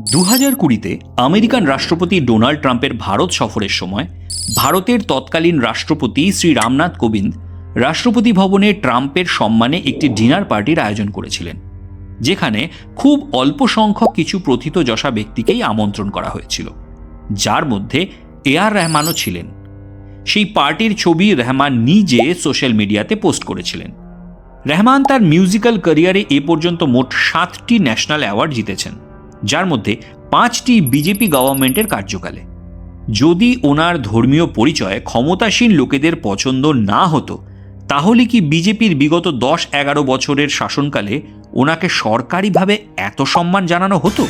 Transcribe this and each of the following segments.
2020-তে American রাষ্ট্রপতি Donald ট্রাম্পের ভারত সফরের সময় ভারতের তৎকালীন রাষ্ট্রপতি শ্রী রামনাথ কোবিন্দ রাষ্ট্রপতি ভবনে ট্রাম্পের সম্মানে একটি ডিনার পার্টির আয়োজন করেছিলেন, যেখানে খুব অল্প সংখ্যক কিছু প্রথিতযশা ব্যক্তিকেই আমন্ত্রণ করা হয়েছিল, যার মধ্যে এআর রহমানও ছিলেন। সেই পার্টির ছবি রহমান নিজে সোশ্যাল মিডিয়াতে পোস্ট করেছিলেন। রহমান তার মিউজিক্যাল ক্যারিয়ারে এ পর্যন্ত মোট 7টি ন্যাশনাল অ্যাওয়ার্ড জিতেছেন, যার মধ্যে 5টি বিজেপি গভর্নমেন্টের কার্যকালে। যদি ওনার ধর্মীয় পরিচয় ক্ষমতাসীন লোকেদের পছন্দ না হতো, তাহলে কি বিজেপির বিগত 10-11 বছরের শাসনকালে ওনাকে সরকারিভাবে এত সম্মান জানানো হতো?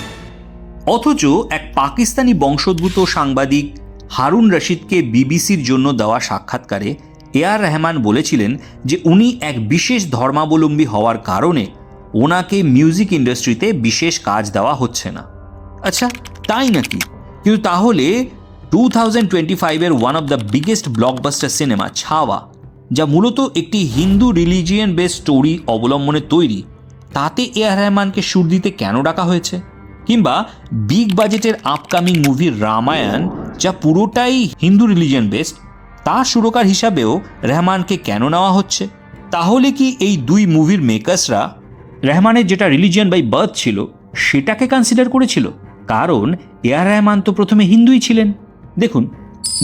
অথচ এক পাকিস্তানি বংশোদ্ভূত সাংবাদিক হারুন রশিদকে বিবিসির জন্য দেওয়া সাক্ষাৎকারে এআর রহমান বলেছিলেন যে উনি এক বিশেষ ধর্মাবলম্বী হওয়ার কারণে ওনাকে মিউজিক ইন্ডাস্ট্রিতে বিশেষ কাজ দেওয়া হচ্ছে না। আচ্ছা, তাই নাকি? কিন্তু তাহলে 2025-এর one of the biggest blockbuster cinema Chhaava, যা মূলত একটি হিন্দু রিলিজিয়ান বেসড স্টোরি অবলম্বনে তৈরি, তাতে এআর রহমানকে সুর দিতে কেন ডাকা হয়েছে? কিংবা বিগ বাজেটের আপকামিং মুভি রামায়ণ, যা পুরোটাই হিন্দু রিলিজিয়ান বেসড, তার সুরকার হিসাবেও রহমানকে কেন নেওয়া হচ্ছে? তাহলে কি এই দুই মুভির মেকার্সরা রহমানের যেটা রিলিজিয়ান বাই বার্থ ছিল সেটাকে কনসিডার করেছিল? কারণ এআর রহমান তো প্রথমে হিন্দুই ছিলেন। দেখুন,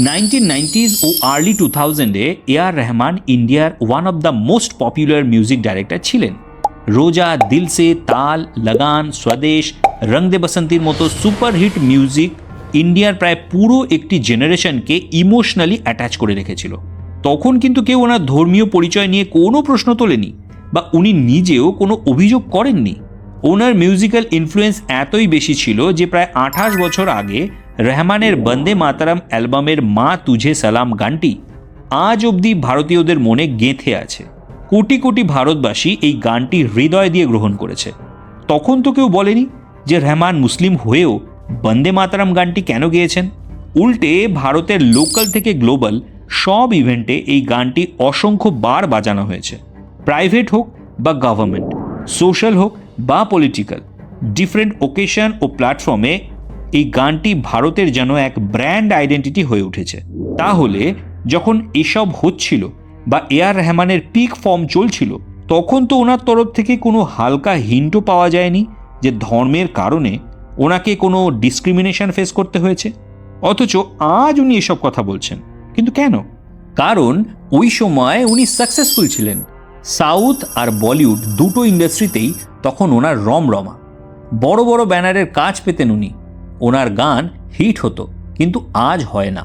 1990s ও আর্লি 2000-এ এআর রহমান ইন্ডিয়ার one of the most popular music director ছিলেন। রোজা, দিল সে, তাল, লাগান, স্বদেশ, রং দে বসন্তীর মতো সুপারহিট মিউজিক ইন্ডিয়ার প্রায় পুরো একটি জেনারেশনকে ইমোশনালি অ্যাটাচ করে রেখেছিল। তখন কিন্তু কেউ ওনার ধর্মীয় পরিচয় নিয়ে কোনো প্রশ্ন তোলেনি বা উনি নিজেও কোনো অভিযোগ করেননি। ওনার মিউজিক্যাল ইনফ্লুয়েন্স এতই বেশি ছিল যে প্রায় 28 বছর আগে রহমানের বন্দে মাতারাম অ্যালবামের মা তুঝে সালাম গানটি আজ অবধি ভারতীয়দের মনে গেঁথে আছে। কোটি কোটি ভারতবাসী এই গানটি হৃদয় দিয়ে গ্রহণ করেছে। তখন তো কেউ বলেনি যে রহমান মুসলিম হয়েও বন্দে মাতারাম গানটি কেন গেয়েছেন। উল্টে ভারতের লোকাল থেকে গ্লোবাল সব ইভেন্টে এই গানটি অসংখ্য বার বাজানো হয়েছে। প্রাইভেট হোক বা গভর্নমেন্ট, সোশ্যাল হোক বা পলিটিক্যাল, ডিফারেন্ট ওকেশন ও প্ল্যাটফর্মে এই গানটি ভারতের যেন এক ব্র্যান্ড আইডেন্টিটি হয়ে উঠেছে। তাহলে যখন এসব হচ্ছিল বা এআর রহমানের পিক ফর্ম চলছিল, তখন তো ওনার তরফ থেকে কোনো হালকা হিন্টও পাওয়া যায়নি যে ধর্মের কারণে ওনাকে কোনো ডিসক্রিমিনেশন ফেস করতে হয়েছে। অথচ আজ উনি এসব কথা বলছেন। কিন্তু কেন? কারণ ওই সময় উনি সাকসেসফুল ছিলেন। সাউথ আর বলিউড দুটো ইন্ডাস্ট্রিতেই তখন ওনার রমরমা। বড় বড় ব্যানারের কাজ পেতেন উনি। ওনার গান হিট হতো, কিন্তু আজ হয় না।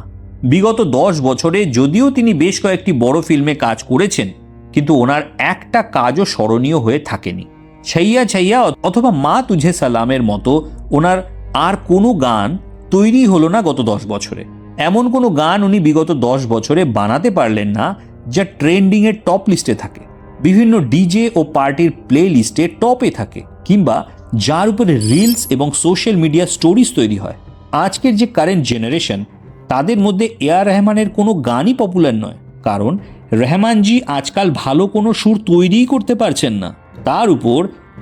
বিগত 10 বছরে যদিও তিনি বেশ কয়েকটি বড় ফিল্মে কাজ করেছেন, কিন্তু ওনার একটা কাজও স্মরণীয় হয়ে থাকেনি। ছাইয়া ছাইয়া অথবা মা তুঝে সালামের মতো ওনার আর কোনো গান তৈরি হলো না গত 10 বছরে। এমন কোনো গান উনি বিগত 10 বছরে বানাতে পারলেন না যা ট্রেন্ডিংয়ের টপ লিস্টে থাকে, বিভিন্ন ডিজে ও পার্টির প্লে লিস্টে টপে থাকে, কিংবা যার উপরে রিলস এবং সোশ্যাল মিডিয়া স্টোরিজ তৈরি হয়। আজকের যে কারেন্ট জেনারেশন, তাদের মধ্যে এআর রহমানের কোনো গানই পপুলার নয়, কারণ রহমানজি আজকাল ভালো কোনো সুর তৈরিই করতে পারছেন না। তার উপর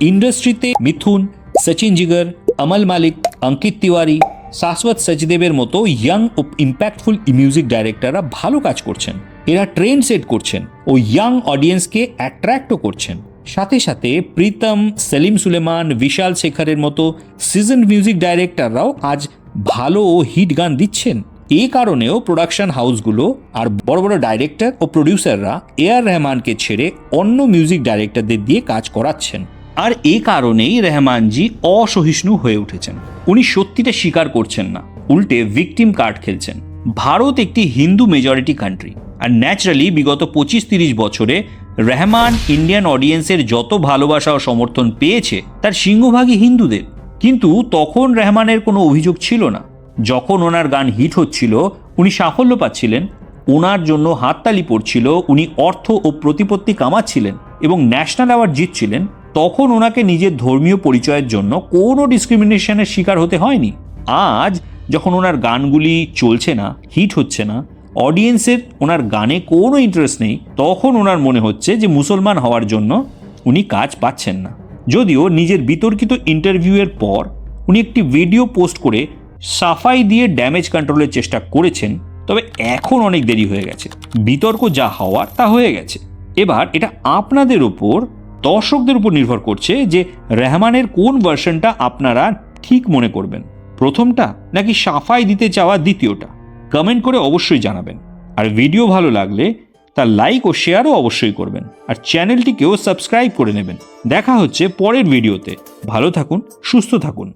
ইন্ডাস্ট্রিতে মিথুন, সচিন জিগার, অমল মালিক, অঙ্কিত তিওয়ারি, শাশ্বত সচদেবের মতো ইয়াং ও ইম্প্যাক্টফুল মিউজিক ডাইরেক্টররা ভালো কাজ করছেন। এরা ট্রেন্ড সেট করছেন ও ইয়াং অডিয়েন্সকে অ্যাট্রাক্টও করছেন। সাথে সাথে প্রীতম, সেলিম সুলেমান, বিশাল শেখরের মতো সিজনড মিউজিক ডাইরেক্টররাও আজ ভালো ও হিট গান দিচ্ছেন। এই কারণেও প্রোডাকশন হাউসগুলো আর বড় বড় ডাইরেক্টর ও প্রডিউসাররা এআর রহমানকে ছেড়ে অন্য মিউজিক ডাইরেক্টরদের দিয়ে কাজ করাচ্ছেন। আর এই কারণেই রহমানজি অসহিষ্ণু হয়ে উঠেছেন। উনি সত্যিটা স্বীকার করছেন না, উল্টে ভিকটিম কার্ড খেলছেন। ভারত একটি হিন্দু মেজরিটি কান্ট্রি, আর ন্যাচারালি বিগত 25-30 বছরে রহমান ইন্ডিয়ান অডিয়েন্সের যত ভালোবাসা ও সমর্থন পেয়েছে তার সিংহভাগই হিন্দুদের। কিন্তু তখন রহমানের কোনো অভিযোগ ছিল না। যখন ওনার গান হিট হচ্ছিল, উনি সাফল্য পাচ্ছিলেন, ওনার জন্য হাততালি পড়ছিল, উনি অর্থ ও প্রতিপত্তি কামাচ্ছিলেন এবং ন্যাশনাল অ্যাওয়ার্ড জিতছিলেন, তখন ওনাকে নিজের ধর্মীয় পরিচয়ের জন্য কোনো ডিসক্রিমিনেশনের শিকার হতে হয়নি। আজ যখন ওনার গানগুলি চলছে না, হিট হচ্ছে না, অডিয়েন্সের ওনার গানে কোনো ইন্টারেস্ট নেই, তখন ওনার মনে হচ্ছে যে মুসলমান হওয়ার জন্য উনি কাজ পাচ্ছেন না। যদিও নিজের বিতর্কিত ইন্টারভিউয়ের পর উনি একটি ভিডিও পোস্ট করে সাফাই দিয়ে ড্যামেজ কন্ট্রোলের চেষ্টা করেছেন, তবে এখন অনেক দেরি হয়ে গেছে। বিতর্ক যা হওয়ার তা হয়ে গেছে। এবার এটা আপনাদের ওপর, দর্শকদের উপর নির্ভর করছে যে রহমানের কোন ভার্সনটা আপনারা ঠিক মনে করবেন, প্রথমটা নাকি সাফাই দিতে চাওয়া দ্বিতীয়টা। কমেন্ট করে অবশ্যই জানাবেন। আর ভিডিও ভালো লাগলে তার লাইক ও শেয়ারও অবশ্যই করবেন, আর চ্যানেলটিকেও সাবস্ক্রাইব করে নেবেন। দেখা হচ্ছে পরের ভিডিওতে। ভালো থাকুন, সুস্থ থাকুন।